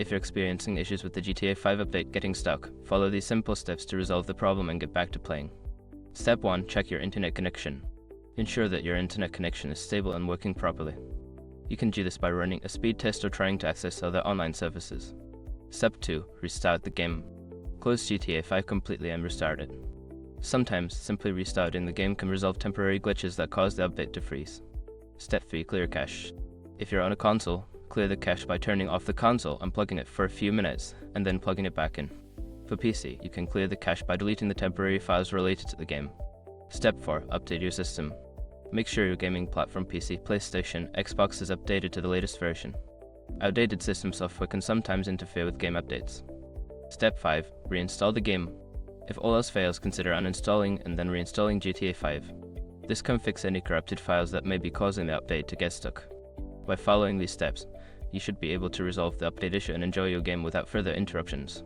If you're experiencing issues with the GTA 5 update getting stuck, follow these simple steps to resolve the problem and get back to playing. Step 1. Check your internet connection. Ensure that your internet connection is stable and working properly. You can do this by running a speed test or trying to access other online services. Step 2. Restart the game. Close GTA 5 completely and restart it. Sometimes, simply restarting the game can resolve temporary glitches that cause the update to freeze. Step 3. Clear cache. If you're on a console, clear the cache by turning off the console, unplugging it for a few minutes, and then plugging it back in. For PC, you can clear the cache by deleting the temporary files related to the game. Step 4. Update your system. Make sure your gaming platform PC, PlayStation, Xbox is updated to the latest version. Outdated system software can sometimes interfere with game updates. Step 5. Reinstall the game. If all else fails, consider uninstalling and then reinstalling GTA 5. This can fix any corrupted files that may be causing the update to get stuck. By following these steps, you should be able to resolve the update issue and enjoy your game without further interruptions.